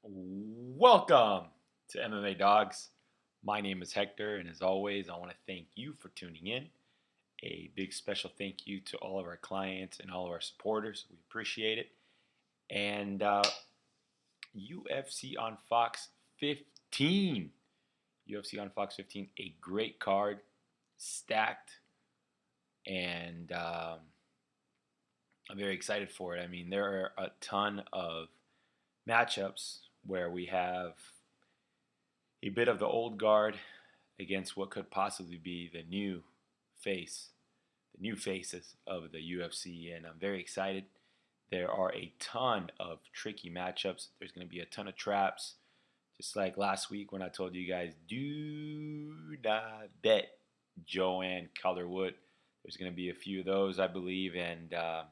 Welcome to MMA Dogs. My name is Hector, and as always, I want to thank you for tuning in. A big special thank you to all of our clients and all of our supporters. We appreciate it. And UFC on Fox 15. UFC on Fox 15, a great card, stacked, and I'm very excited for it. I mean, there are a ton of matchups where we have a bit of the old guard against what could possibly be the new faces of the UFC, and I'm very excited. There are a ton of tricky matchups. There's going to be a ton of traps, just like last week when I told you guys, do not bet Joanne Calderwood. There's going to be a few of those, I believe, and yeah,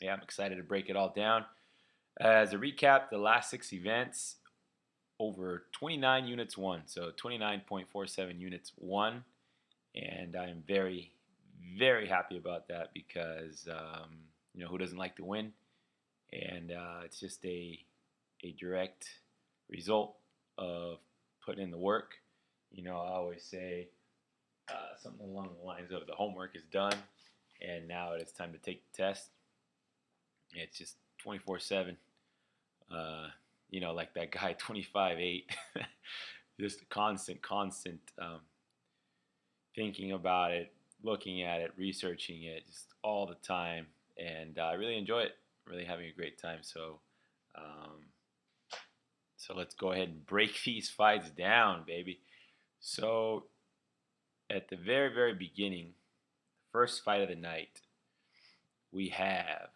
I'm excited to break it all down. As a recap, the last 6 events, over 29 units won, so 29.47 units won, and I'm very, very happy about that because who doesn't like to win? And it's just a direct result of putting in the work. I always say something along the lines of the homework is done, and now it is time to take the test. It's just 24/7. Like that guy 25/8. Just constant thinking about it, looking at it, researching it, just all the time, and I really enjoy it. Really having a great time. So let's go ahead and break these fights down, baby. So at the very, very beginning, first fight of the night, we have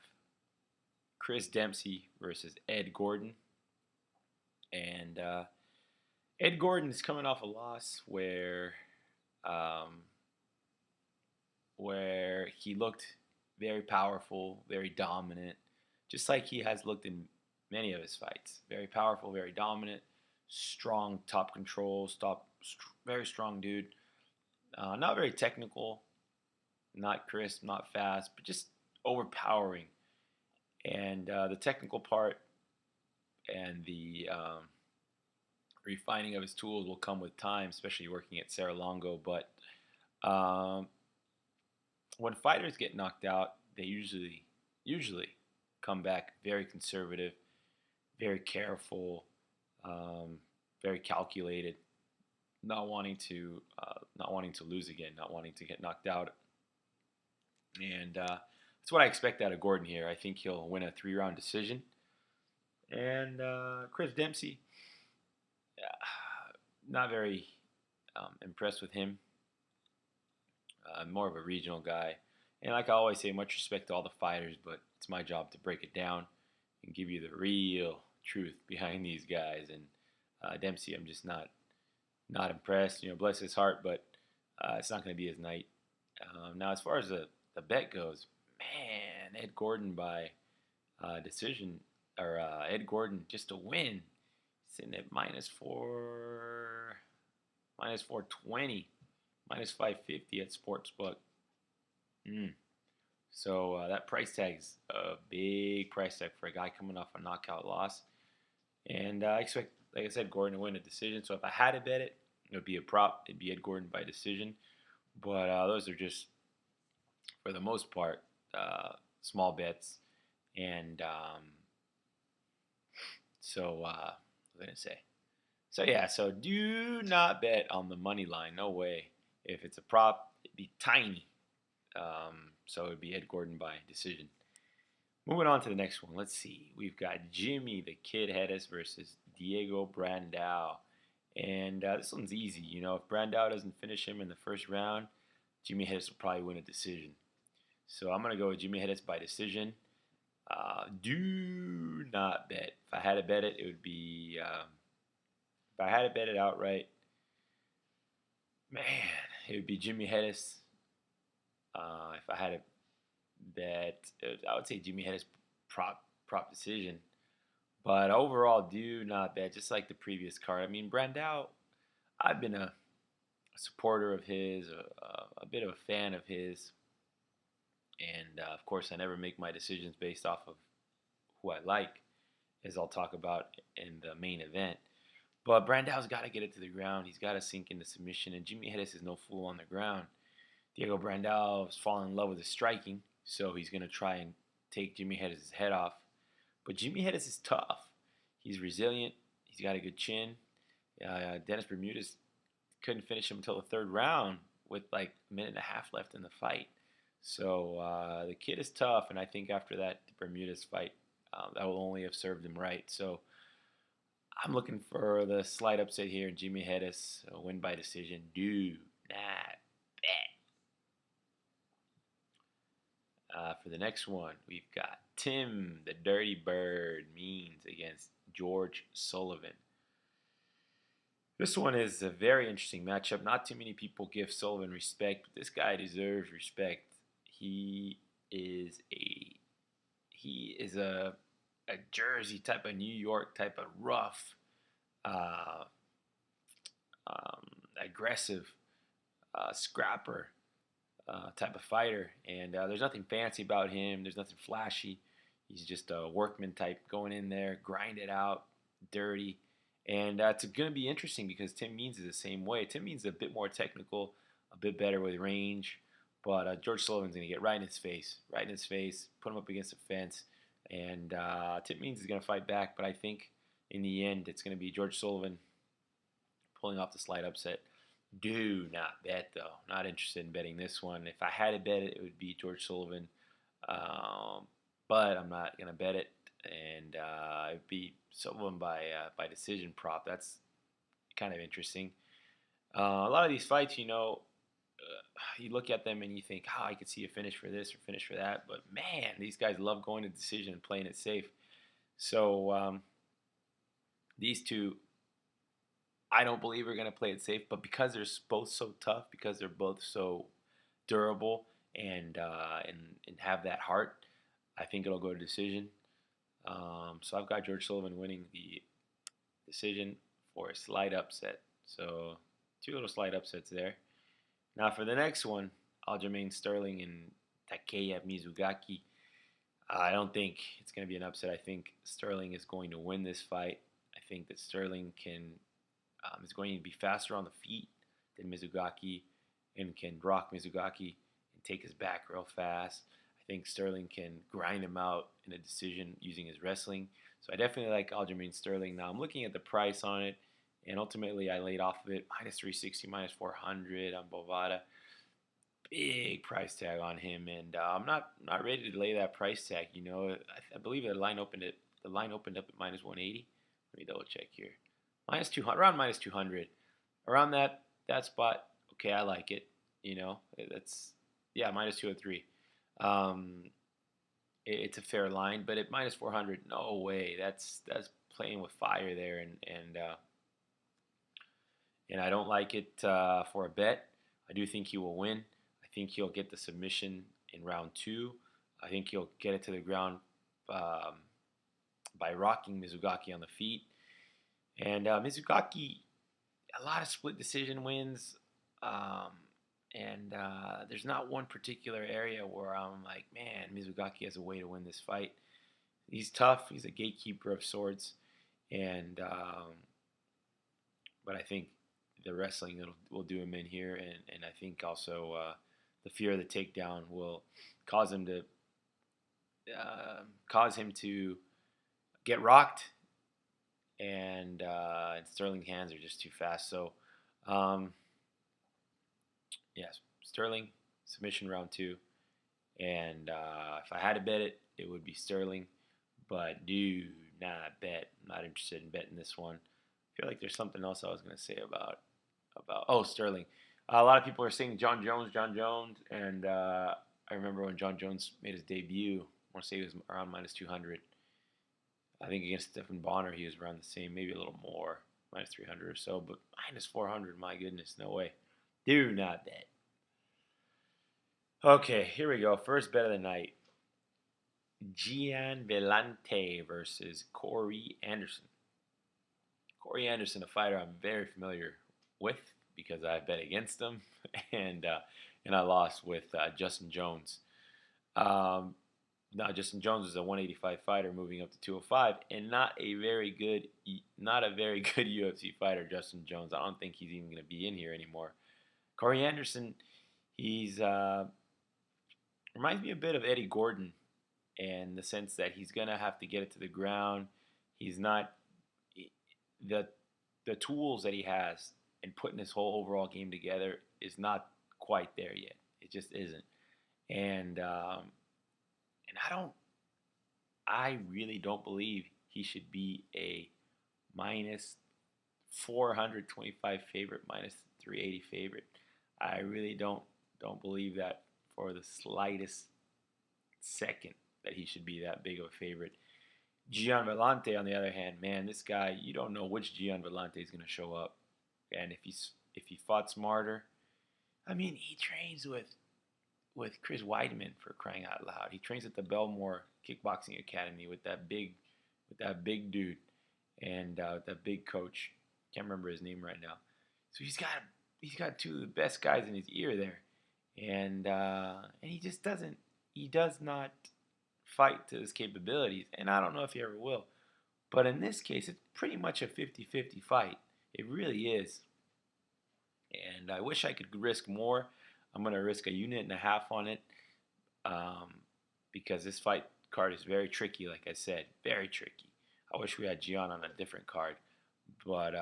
Chris Dempsey versus Ed Gordon. And Ed Gordon is coming off a loss where he looked very powerful, very dominant, just like he has looked in many of his fights. Very powerful, very dominant, strong top control, very strong dude. Not very technical, not crisp, not fast, but just overpowering. And the technical part and the refining of his tools will come with time, especially working at Serra-Longo. But when fighters get knocked out, they usually come back very conservative, very careful, very calculated, not wanting to lose again, not wanting to get knocked out. And that's what I expect out of Gordon here. I think he'll win a 3-round decision. And Chris Dempsey, not very impressed with him. More of a regional guy. And like I always say, much respect to all the fighters, but it's my job to break it down and give you the real truth behind these guys. And Dempsey, I'm just not impressed. Bless his heart, but it's not going to be his night. Now, as far as the bet goes, man, Ed Gordon by decision, or Ed Gordon just to win, sitting at minus 420, minus 550 at Sportsbook. So that price tag's a big price tag for a guy coming off a knockout loss. And I expect, like I said, Gordon to win a decision. So if I had to bet it, it would be a prop. It'd be Ed Gordon by decision. But those are just, for the most part, small bets. And what was I going to say? So yeah, so do not bet on the money line. No way. If it's a prop, it'd be tiny. So it'd be Ed Gordon by decision. Moving on to the next one. Let's see. We've got Jimy the Kid Hettes versus Diego Brandao. And this one's easy. If Brandao doesn't finish him in the first round, Jimy Hettes will probably win a decision. So I'm going to go with Jimy Hettes by decision. Do not bet. If I had to bet it, it would be... if I had to bet it outright, man, it would be Jimy Hettes. If I had to bet, I would say Jimy Hettes prop decision. But overall, do not bet, just like the previous card. I mean, Brandao, I've been a supporter of his, a bit of a fan of his. And, of course, I never make my decisions based off of who I like. as I'll talk about in the main event. But Brandao's got to get it to the ground. He's got to sink into submission, and Jimy Hettes is no fool on the ground. Diego Brandao has fallen in love with his striking, so he's going to try and take Jimy Hettes' head off. But Jimy Hettes is tough. He's resilient. He's got a good chin. Dennis Bermudez couldn't finish him until the third round with like a minute and a half left in the fight. So the kid is tough, and I think after that Bermudez fight, that will only have served him right. So I'm looking for the slight upset here. Jimy Hettes, win by decision. Do not bet. For the next one, we've got Tim, the Dirty Bird, Means against George Sullivan. This one is a very interesting matchup. Not too many people give Sullivan respect, but this guy deserves respect. He is a Jersey type of New York type of rough, aggressive, scrapper type of fighter. And there's nothing fancy about him. There's nothing flashy. He's just a workman type, going in there, grind it out, dirty. And it's going to be interesting because Tim Means is the same way. Tim Means is a bit more technical, a bit better with range. But George Sullivan's going to get right in his face, put him up against the fence. And Tim Means is going to fight back. But I think in the end, it's going to be George Sullivan pulling off the slight upset. Do not bet, though. Not interested in betting this one. If I had to bet it, it would be George Sullivan. But I'm not going to bet it. And it'd be Sullivan by decision prop. That's kind of interesting. A lot of these fights, you look at them and you think, I could see a finish for this or finish for that. But, man, these guys love going to decision and playing it safe. So these two, I don't believe are going to play it safe. But because they're both so tough, because they're both so durable and have that heart, I think it'll go to decision. So I've got George Sullivan winning the decision for a slight upset. So 2 little slight upsets there. Now for the next one, Aljamain Sterling and Takeya Mizugaki. I don't think it's going to be an upset. I think Sterling is going to win this fight. I think that Sterling is going to be faster on the feet than Mizugaki and can rock Mizugaki and take his back real fast. I think Sterling can grind him out in a decision using his wrestling. So I definitely like Aljamain Sterling. Now I'm looking at the price on it, and ultimately I laid off of it. Minus 360, minus 400 on Bovada. Big price tag on him, and I'm not ready to lay that price tag. I believe the line opened up at minus 180. Let me double check here. Minus 200, around minus 200, around that spot. Okay, I like it. That's minus 203. It's a fair line, but at minus 400, no way. That's playing with fire there, and I don't like it for a bet. I do think he will win. I think he'll get the submission in round 2. I think he'll get it to the ground by rocking Mizugaki on the feet. And Mizugaki, a lot of split decision wins. And there's not one particular area where I'm like, man, Mizugaki has a way to win this fight. He's tough. He's a gatekeeper of sorts. And but I think the wrestling will do him in here. And I think also the fear of the takedown will cause him to get rocked. And Sterling's hands are just too fast. So, yes, Sterling, submission round 2. And if I had to bet it, it would be Sterling. But do not bet. I'm not interested in betting this one. I feel like there's something else I was going to say about Sterling. A lot of people are saying John Jones. And I remember when John Jones made his debut, I want to say he was around minus 200. I think against Stephen Bonner, he was around the same, maybe a little more, minus 300 or so. But minus 400, my goodness, no way. Do not bet. Okay, here we go. First bet of the night. Gian Villante versus Corey Anderson. Corey Anderson, a fighter I'm very familiar with because I bet against him, and I lost with Justin Jones. Now, Justin Jones is a 185 fighter moving up to 205, and not a very good UFC fighter. Justin Jones. I don't think he's even going to be in here anymore. Corey Anderson, he's reminds me a bit of Eddie Gordon, in the sense that he's going to have to get it to the ground. He's not the tools that he has and putting his whole overall game together is not quite there yet. It just isn't, and I really don't believe he should be a minus 425 favorite, minus 380 favorite. I really don't believe that for the slightest second that he should be that big of a favorite. Gian Villante, on the other hand, man, this guy, you don't know which Gian Villante is going to show up. And if he fought smarter, I mean, he trains with Chris Weidman, for crying out loud. He trains at the Belmore Kickboxing Academy with that big dude and that big coach. Can't remember his name right now. So he's got two of the best guys in his ear there, and he just doesn't. He does not fight to his capabilities, and I don't know if he ever will. But in this case, it's pretty much a 50-50 fight. It really is. And I wish I could risk more. I'm going to risk a unit and a half on it because this fight card is very tricky, like I said. Very tricky. I wish we had Gian on a different card. But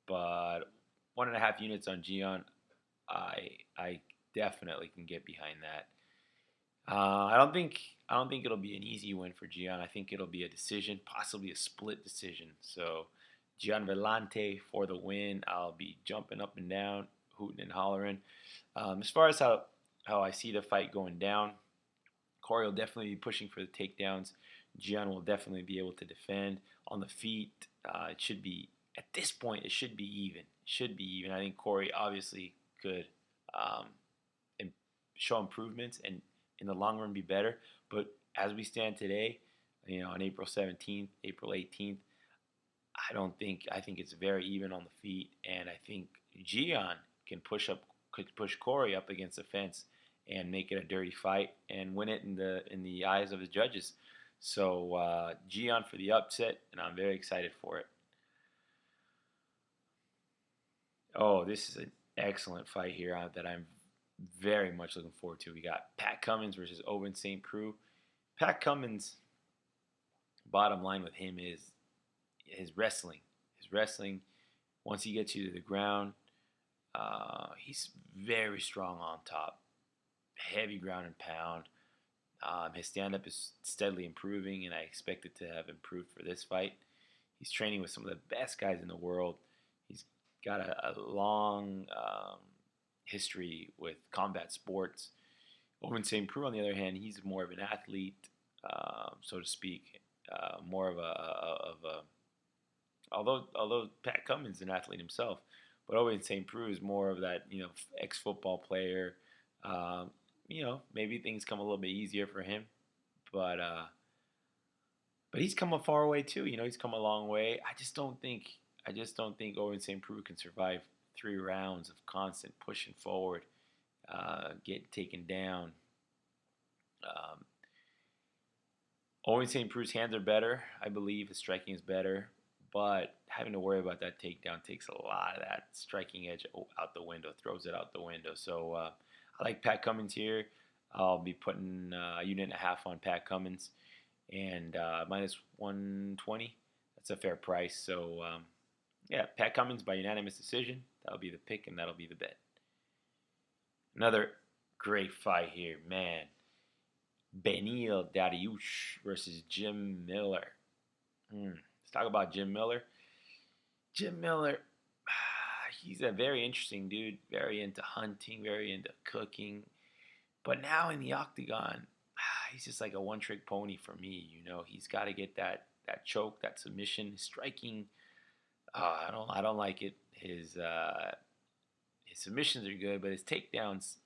1.5 units on Gian, I definitely can get behind that. I don't think it'll be an easy win for Gian. I think it'll be a decision, possibly a split decision. So Gian Villante for the win. I'll be jumping up and down, hooting and hollering. As far as how I see the fight going down, Corey will definitely be pushing for the takedowns. Gian will definitely be able to defend on the feet. It should be, at this point, it should be even. It should be even. I think Corey obviously could show improvements and in the long run be better. But as we stand today, on April 17th, April 18th, I think it's very even on the feet, and I think Gian could push Corey up against the fence and make it a dirty fight and win it in the eyes of the judges. So Gian for the upset, and I'm very excited for it. Oh, this is an excellent fight here that I'm very much looking forward to. We got Pat Cummins versus Ovince St. Preux. Pat Cummins, bottom line with him is his wrestling. His wrestling, once he gets you to the ground, he's very strong on top. Heavy ground and pound. His stand-up is steadily improving, and I expect it to have improved for this fight. He's training with some of the best guys in the world. He's got a long history with combat sports. Ovince St. Preux, on the other hand, he's more of an athlete, so to speak. More of a although Pat Cummins is an athlete himself, but Ovince St. Preux is more of that ex-football player. Maybe things come a little bit easier for him, but he's come a far way too. He's come a long way. I just don't think Ovince St. Preux can survive 3 rounds of constant pushing forward, getting taken down. Ovince St. Preux's hands are better, I believe. His striking is better, but having to worry about that takedown takes a lot of that striking edge out the window, throws it out the window. So I like Pat Cummins here. I'll be putting a unit and a half on Pat Cummins, and minus 120. That's a fair price. So Pat Cummins by unanimous decision. That'll be the pick, and that'll be the bet. Another great fight here, man. Beneil Dariush versus Jim Miller. Let's talk about Jim Miller. Jim Miller, he's a very interesting dude, very into hunting, very into cooking. But now in the octagon, he's just like a one-trick pony for me. He's got to get that choke, that submission. His striking, I don't like it. His submissions are good, but his takedowns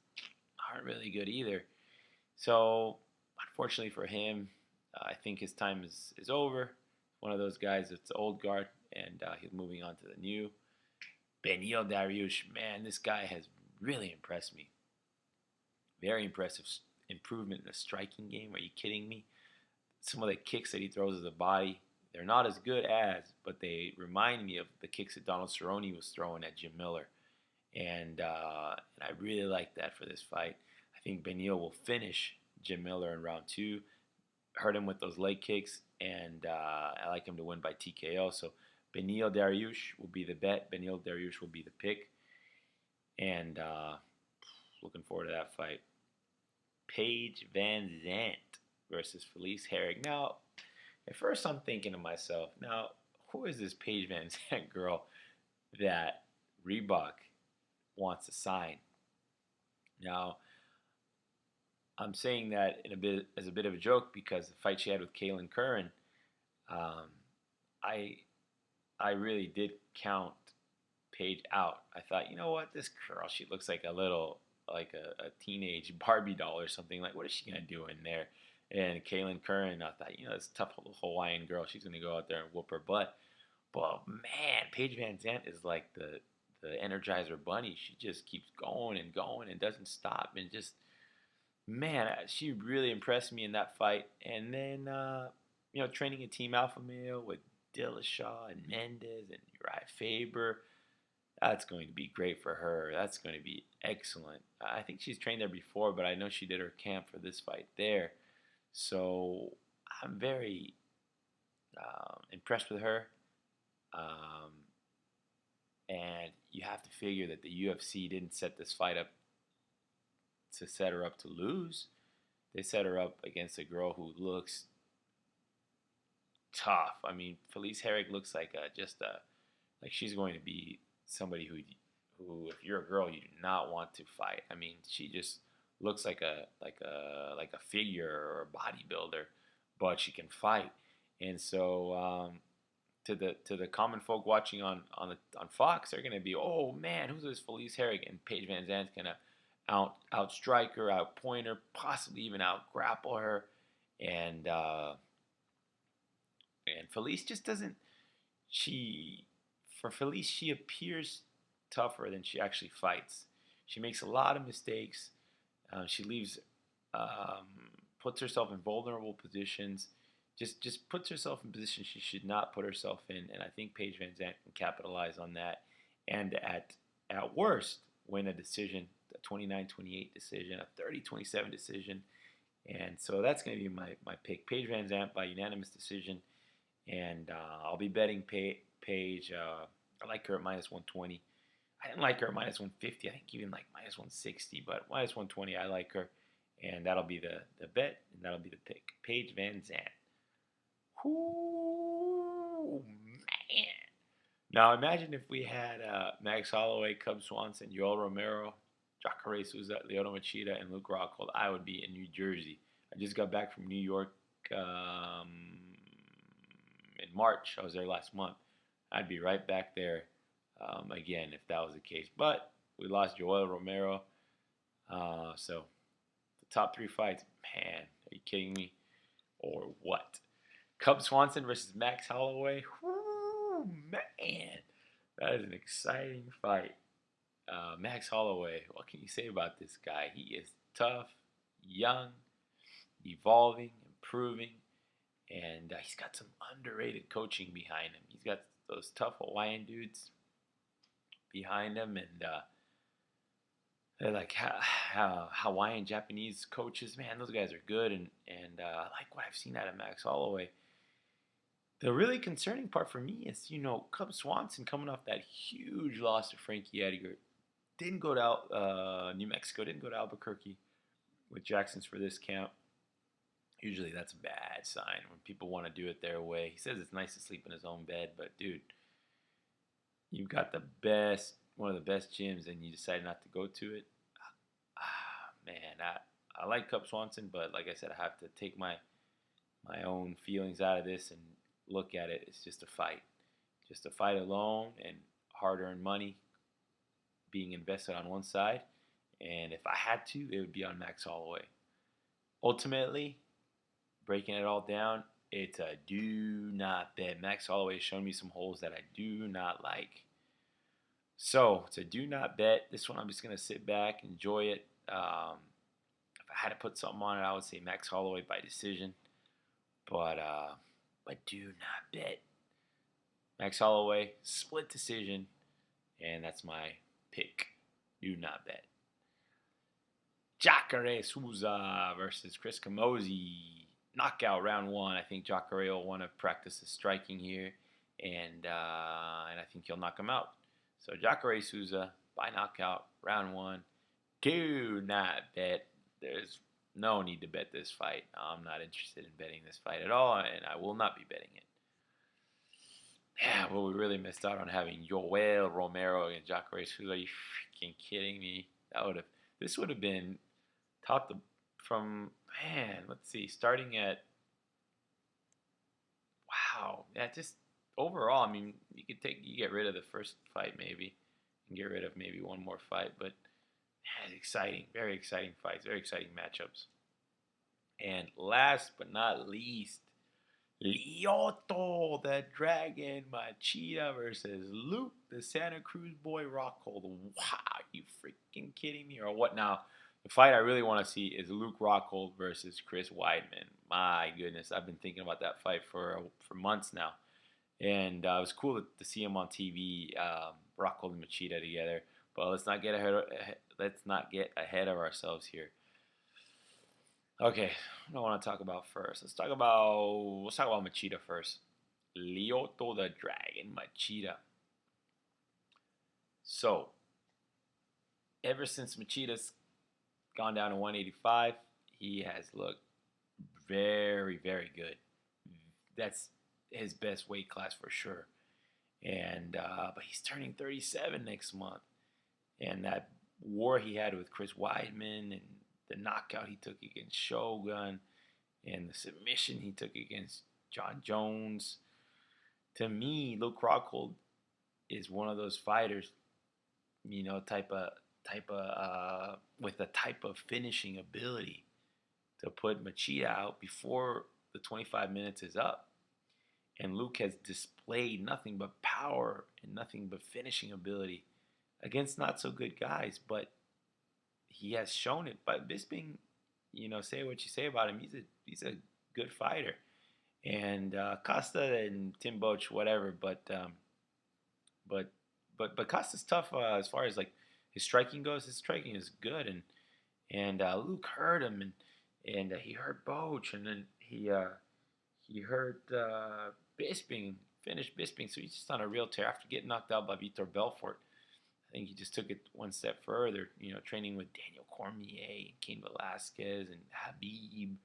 aren't really good either. So, unfortunately for him, I think his time is over. One of those guys that's the old guard, and he's moving on to the new. Beneil Dariush, man, this guy has really impressed me. Very impressive improvement in the striking game. Are you kidding me? Some of the kicks that he throws at the body, they're not as good as, but they remind me of the kicks that Donald Cerrone was throwing at Jim Miller. And I really like that for this fight. I think Beneil will finish Jim Miller in round 2, hurt him with those leg kicks, and I like him to win by TKO. So Beneil Dariush will be the bet. Beneil Dariush will be the pick. And looking forward to that fight. Paige VanZant versus Felice Herrig. Now, at first I'm thinking to myself, now, who is this Paige VanZant girl that Reebok wants to sign? Now, I'm saying that as a bit of a joke because the fight she had with Kaylin Curran, I really did count Paige out. I thought, you know what, this girl, she looks like a teenage Barbie doll or something. Like, what is she gonna do in there? And Kaylin Curran, I thought, this tough Hawaiian girl, she's gonna go out there and whoop her butt. But man, Paige VanZant is like the Energizer Bunny. She just keeps going and doesn't stop, and just, man, she really impressed me in that fight. And then training a Team Alpha Male with Dillashaw and Mendez and Uriah Faber. That's going to be great for her. That's going to be excellent. I think she's trained there before, but I know she did her camp for this fight there. So I'm very impressed with her. And you have to figure that the UFC didn't set this fight up to set her up to lose. They set her up against a girl who looks tough. I mean, Felice Herrig looks like like she's going to be somebody who, if you're a girl, you do not want to fight. I mean, she just looks like a figure or a bodybuilder, but she can fight. And so to the common folk watching on Fox, they're gonna be, oh man, who's this Felice Herrig? And Paige VanZant's gonna outstrike her, outpoint her, possibly even outgrapple her, and Felice just doesn't. For Felice, she appears tougher than she actually fights. She makes a lot of mistakes. She puts herself in vulnerable positions. Just puts herself in positions she should not put herself in. And I think Paige VanZant can capitalize on that. And at worst, win a decision, a 29-28 decision, a 30-27 decision. And so that's going to be my pick. Paige VanZant by unanimous decision. And I'll be betting Paige. I like her at minus 120. I didn't like her at minus 150. I think even like minus 160. But minus 120, I like her. And that'll be the bet. And that'll be the pick. Paige VanZant. Ooh, man. Now imagine if we had Max Holloway, Cub Swanson, Yoel Romero, Jacare Souza, Lyoto Machida, and Luke Rockhold. I would be in New Jersey. I just got back from New York in March. I was there last month. I'd be right back there again if that was the case. But we lost Yoel Romero. So the top 3 fights, man, are you kidding me? Or what? Cub Swanson versus Max Holloway. Whoo, man. That is an exciting fight. Max Holloway, what can you say about this guy? He is tough, young, evolving, improving, and he's got some underrated coaching behind him. He's got those tough Hawaiian dudes behind him, and they're like Hawaiian Japanese coaches. Man, those guys are good, and I like what I've seen out of Max Holloway. The really concerning part for me is, Cub Swanson coming off that huge loss to Frankie Edgar. Didn't go to New Mexico, didn't go to Albuquerque with Jackson's for this camp. Usually that's a bad sign when people want to do it their way. He says it's nice to sleep in his own bed, but dude, you've got one of the best gyms, and you decide not to go to it. Man, I like Cub Swanson, but like I said, I have to take my own feelings out of this and look at it. It's just a fight. Just a fight alone, and hard-earned money being invested on one side. And if I had to, it would be on Max Holloway. Ultimately, breaking it all down, it's a do not bet. Max Holloway has shown me some holes that I do not like. So, it's a do not bet. This one I'm just going to sit back, enjoy it. If if I had to put something on it, I would say Max Holloway by decision. But do not bet. Max Holloway, split decision, and that's my pick. Do not bet. Jacare Souza versus Chris Camozzi. Knockout round 1. I think Jacare will want to practice his striking here, and I think he'll knock him out. So Jacare Souza by knockout round 1. Do not bet. There's no need to bet this fight. I'm not interested in betting this fight at all, and I will not be betting it. Yeah, well, we really missed out on having Yoel Romero against Jacare Souza. Are you freaking kidding me? This would have been top from, man, let's see, starting at, wow, yeah, just overall, I mean, you get rid of the first fight maybe, and get rid of maybe one more fight, but man, exciting, very exciting fights, very exciting matchups. And last but not least, Lyoto the Dragon Machida versus Luke the Santa Cruz boy Rockhold. Wow, are you freaking kidding me or what? Now, the fight I really want to see is Luke Rockhold versus Chris Weidman. My goodness, I've been thinking about that fight for months now, and it was cool to see him on TV, Rockhold and Machida together. But let's not get ahead of ourselves here. Okay, what do I want to talk about first? Let's talk about Machida first. Lyoto the Dragon Machida. So, ever since Machida's gone down to 185, he has looked very, very good. That's his best weight class for sure. And but he's turning 37 next month, and that war he had with Chris Weidman and the knockout he took against Shogun and the submission he took against John Jones. To me, Luke Rockhold is one of those fighters, you know, with a type of finishing ability to put Machida out before the 25 minutes is up. And Luke has displayed nothing but power and nothing but finishing ability against not so good guys, but he has shown it. But Bisping, you know, say what you say about him, he's a good fighter. And Costa and Tim Boach, whatever, but Costa's tough as far as like his striking goes. His striking is good, and Luke hurt him, and he hurt Boach, and then he hurt Bisping, finished Bisping. So he's just on a real tear after getting knocked out by Vitor Belfort. I think he just took it one step further, you know, training with Daniel Cormier, Cain Velasquez, and Habib.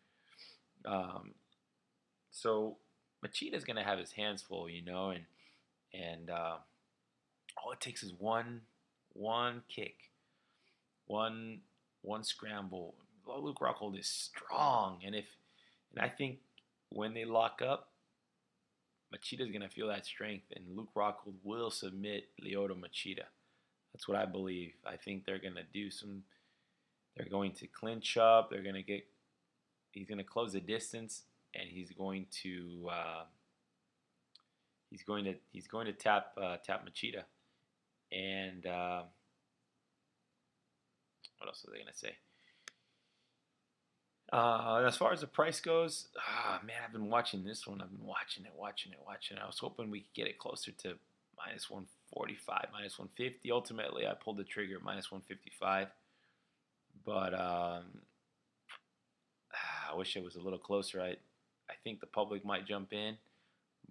So Machida's going to have his hands full, you know, and all it takes is one kick, one scramble. Luke Rockhold is strong, and I think when they lock up, Machida's going to feel that strength, and Luke Rockhold will submit Lyoto Machida. That's what I believe. I think they're going to they're going to clinch up. He's going to close the distance, and he's going to tap Machida. And what else are they going to say? As far as the price goes, man, I've been watching this one. I've been watching it. I was hoping we could get it closer to minus 145, minus 150. Ultimately, I pulled the trigger at minus 155. But I wish it was a little closer. I think the public might jump in,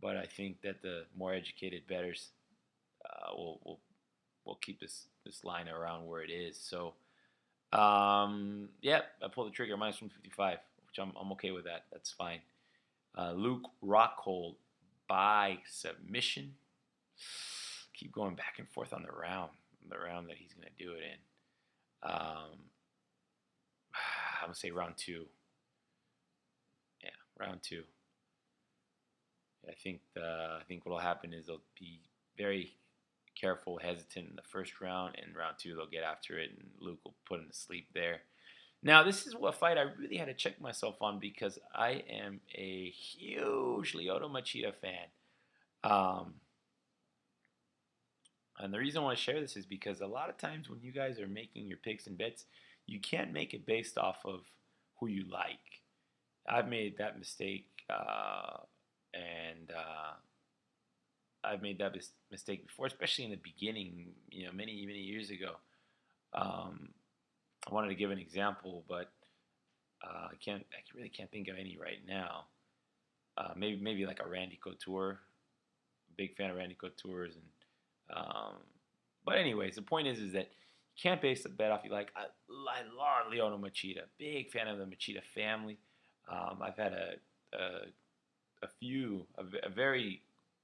but I think that the more educated bettors will keep this line around where it is. So, yeah, I pulled the trigger at minus 155, which I'm okay with that. That's fine. Luke Rockhold by submission. Keep going back and forth on the round that he's going to do it in. I'm going to say round 2. Yeah, round 2. I think what will happen is they'll be very careful, hesitant in the first round, and round 2 they'll get after it, and Luke will put him to sleep there. Now, this is what fight I really had to check myself on because I am a huge Lyoto Machida fan. And the reason I want to share this is because a lot of times when you guys are making your picks and bets, you can't make it based off of who you like. I've made that mistake, and I've made that mistake before, especially in the beginning. Many years ago. I wanted to give an example, but I really can't think of any right now. Maybe like a Randy Couture. Big fan of Randy Couture's, but anyways, the point is that you can't base the bet off you like. I love Lyoto Machida. Big fan of the Machida family. I've had a very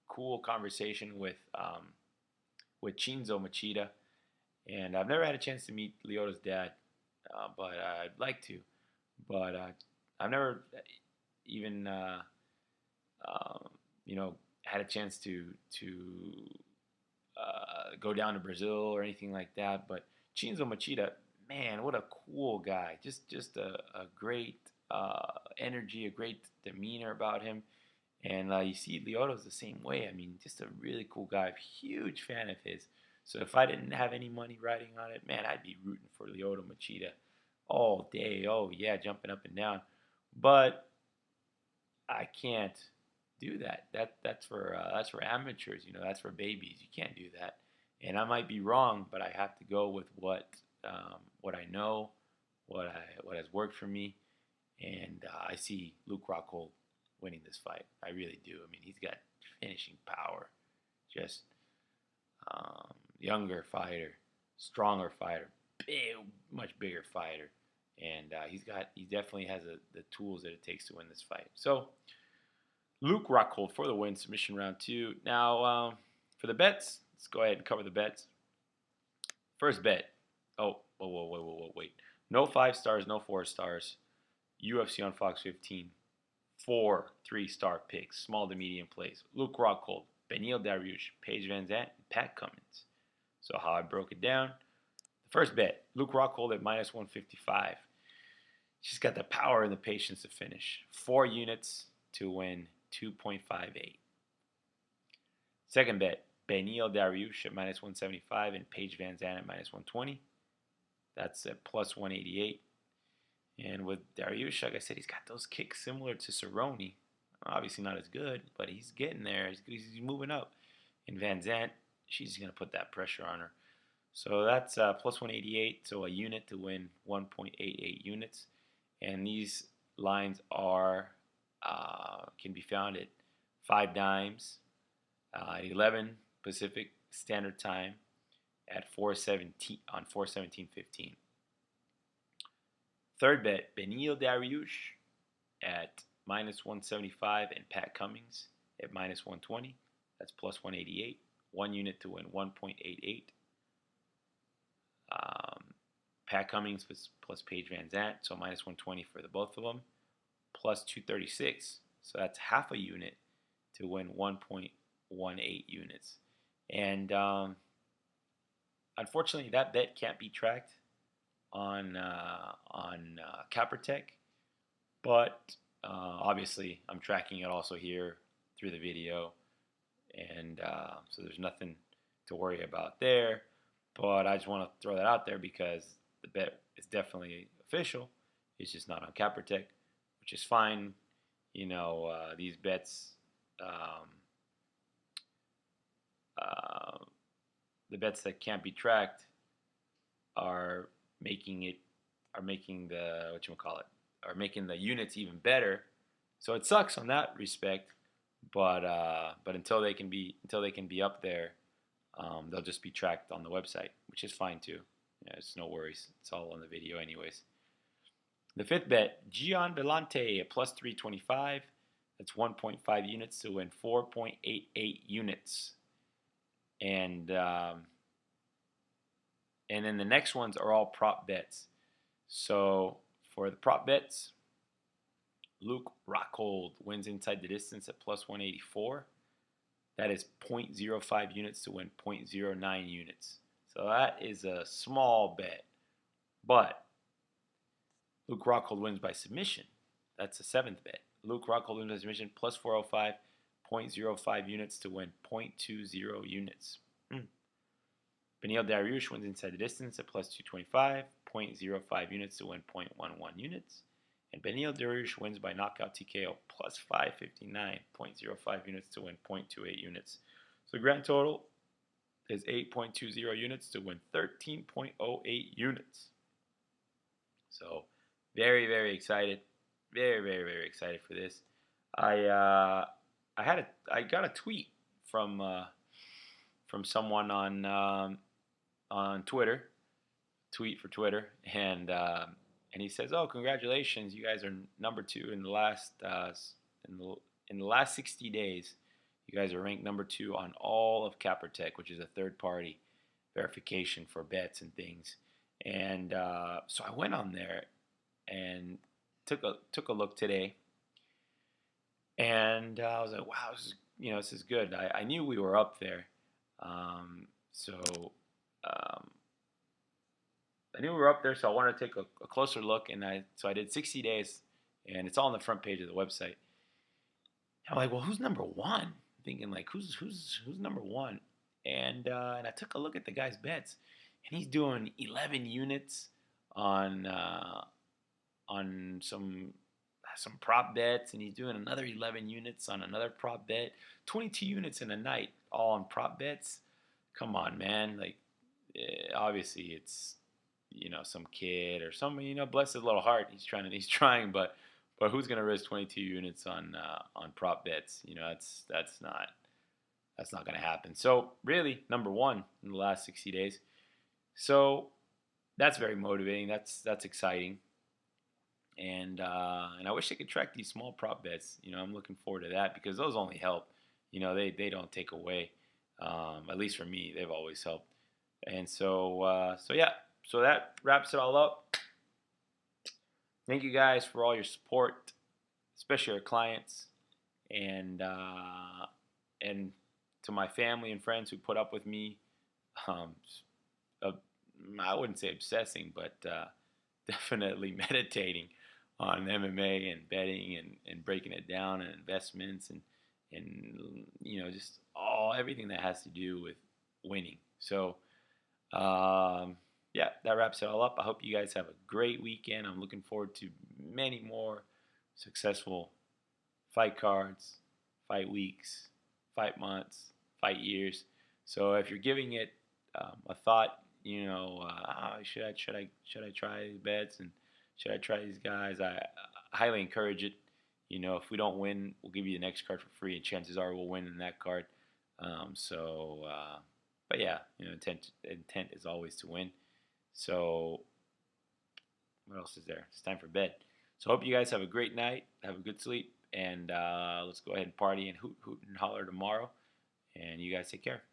cool conversation with Chinzo Machida, and I've never had a chance to meet Lyoto's dad, but I'd like to. But I've never even had a chance to go down to Brazil or anything like that. But Chinzo Machida, man, what a cool guy! Just a great energy, a great demeanor about him. And you see, Lyoto's the same way. I mean, just a really cool guy. Huge fan of his. So if I didn't have any money riding on it, man, I'd be rooting for Lyoto Machida all day. Oh yeah, jumping up and down. But I can't do that. That's for amateurs. That's for babies. You can't do that. And I might be wrong, but I have to go with what I know, what has worked for me. And I see Luke Rockhold winning this fight. I really do. I mean, he's got finishing power. Just younger fighter, stronger fighter, much bigger fighter, and he definitely has the tools that it takes to win this fight. So Luke Rockhold for the win, submission round 2. Now for the bets, let's go ahead and cover the bets. First bet. Oh, wait. No 5 stars, no 4 stars. UFC on Fox 15. 4 3-star picks, small to medium plays. Luke Rockhold, Beneil Dariush, Paige VanZant, and Pat Cummins. So how I broke it down. The first bet, Luke Rockhold at minus 155. She's got the power and the patience to finish. 4 units to win 2.58. Second bet, Beneil Dariush at minus 175 and Paige VanZant at minus 120. That's at plus 188. And with Dariush, like I said, he's got those kicks similar to Cerrone. Obviously not as good, but he's getting there. He's moving up. And VanZant, she's going to put that pressure on her. So that's plus 188, so a unit to win 1.88 units. And these lines are can be found at 5 dimes, 11 Pacific Standard Time at 4:17 on 4/17/15. Third bet, Beneil Dariush at minus 175 and Pat Cummins at minus 120. That's plus 188. 1 unit to win 1.88. Pat Cummins plus Paige VanZant, so minus 120 for the both of them. Plus 236, so that's half a unit to win 1.18 units. And unfortunately, that bet can't be tracked on Capertech, but obviously I'm tracking it also here through the video, and so there's nothing to worry about there. But I just want to throw that out there because the bet is definitely official. It's just not on Capertech, which is fine. These bets, the bets that can't be tracked are making the units even better. So it sucks on that respect, but until they can be up there, they'll just be tracked on the website, which is fine too. It's no worries. It's all on the video anyways. The fifth bet, Gian Villante at plus 325. That's 1.5 units to win 4.88 units. And then the next ones are all prop bets. So for the prop bets, Luke Rockhold wins inside the distance at plus 184. That is 0.05 units to win 0.09 units. So that is a small bet. But Luke Rockhold wins by submission. That's the seventh bet. Luke Rockhold wins by submission plus 405, 0.05 units to win 0.20 units. Beneil Dariush wins inside the distance at plus 225, 0.05 units to win 0.11 units. And Beneil Dariush wins by knockout TKO plus 559.05 units to win 0.28 units. So the grand total is 8.20 units to win 13.08 units. So very, very excited. Very, very, very excited for this. I got a tweet from someone on Twitter, tweet for Twitter, and he says, "Oh, congratulations! You guys are number 2 in the last in the last 60 days. You guys are ranked number 2 on all of CapperTech, which is a third-party verification for bets and things." And so I went on there and took a look today, and I was like, "Wow, this is good." I knew we were up there, so I knew we were up there. So I wanted to take a closer look, and I did 60 days, and it's all on the front page of the website. And I'm like, "Well, who's number 1?" Thinking like, who's number 1? And I took a look at the guy's bets, and he's doing 11 units on some prop bets, and he's doing another 11 units on another prop bet, 22 units in a night, all on prop bets. Come on, man! Like, obviously it's some kid or some bless his little heart. He's trying, but who's gonna risk 22 units on prop bets? That's not gonna happen. So really, number 1 in the last 60 days. So that's very motivating. That's exciting. And I wish I could track these small prop bets. I'm looking forward to that because those only help. They don't take away. At least for me, they've always helped. And so yeah. So that wraps it all up. Thank you guys for all your support, especially our clients, and to my family and friends who put up with me. I wouldn't say obsessing, but definitely meditating on MMA and betting and breaking it down and investments and just everything that has to do with winning. So yeah, that wraps it all up. I hope you guys have a great weekend. I'm looking forward to many more successful fight cards, fight weeks, fight months, fight years. So if you're giving it a thought, should I try these bets and should I try these guys? I highly encourage it. If we don't win, we'll give you the next card for free, and chances are we'll win in that card. But yeah, intent is always to win. So what else is there? It's time for bed. So hope you guys have a great night, have a good sleep, and let's go ahead and party and hoot and holler tomorrow. And you guys take care.